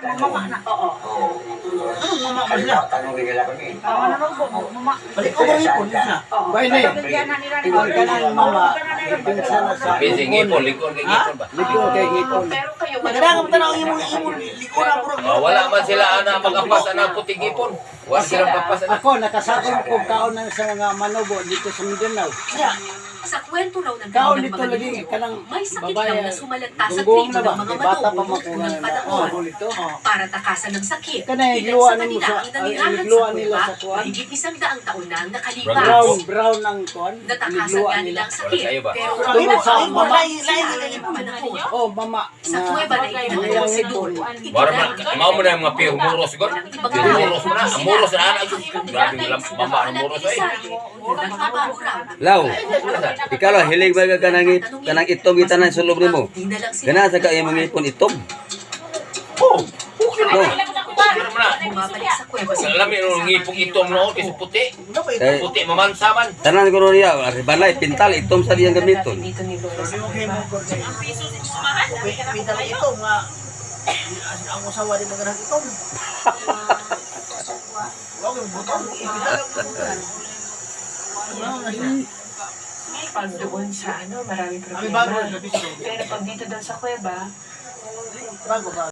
Mama na. Oo. Anong mama ba sila? Tanongin nila kami. Ano raw po, mama. Balik ko bang ipon yun siya? Bay na eh. Bigyan na nila ni Ang kanang mama, pinsan na sa Busy ngipon, likod kay ngipon ba? likod kay ngipon. Pero kayo, Magandang ang tanong imong liko na bro. Wala man sila ana magapas ana puting ngipon. Wala silang kapas ana. Ako, nakasabong ko kaon na sa mga manobo dito sa Mindanao. sa kwento raw ng Kaon kanilang dito mga lagi, ninyo, kanang may sakit babae, daw na sumalagta sa dunggong tribo na ba? ng mga Bata pa manobo noong makuha unang na. panahon. Dito. Para takasan ng sakit, Kanay, ilan igluan sa mo kanila sa- ang nanirahan igluan sa nila kuweba, sa kuwan. mahigit 100 taon na ang nakalipas. Brown ang kon. Natakasan Igluan nga nila. nila ang sakit, Wala sa'yo ba? pero Pero Tungkol sa ay mo mama. lain panahon. Oh, mama. Sa kuweba na itinatawag si Dul, Mara man, mao mo na yung mga piyo muros siguro. Muros mo na, ang muros na ana. Grabe lang mama ang muros ay. Law, ikaw lang, hilig ba ka kanang itom kita na sa loob nimo? Gana sa kaya mga ipon itom? Oh, No. pero mo na. Bumabalik sa kuweba Sa lamin ng ngipong itom no, kasi puti. Kay Puti mamansaman. tanan ko niya, balay pintal itom sa diyang gamiton. dito ni Lola sa Okay mo kuweba. ko. Pinta lang ito nga. Ang usawa di magandang ito. Okay, butang ipita lang mo. Pag doon sa ano, maraming Kami bago problema. na bisa. Pero pag dito daw sa kuweba, Bago ba?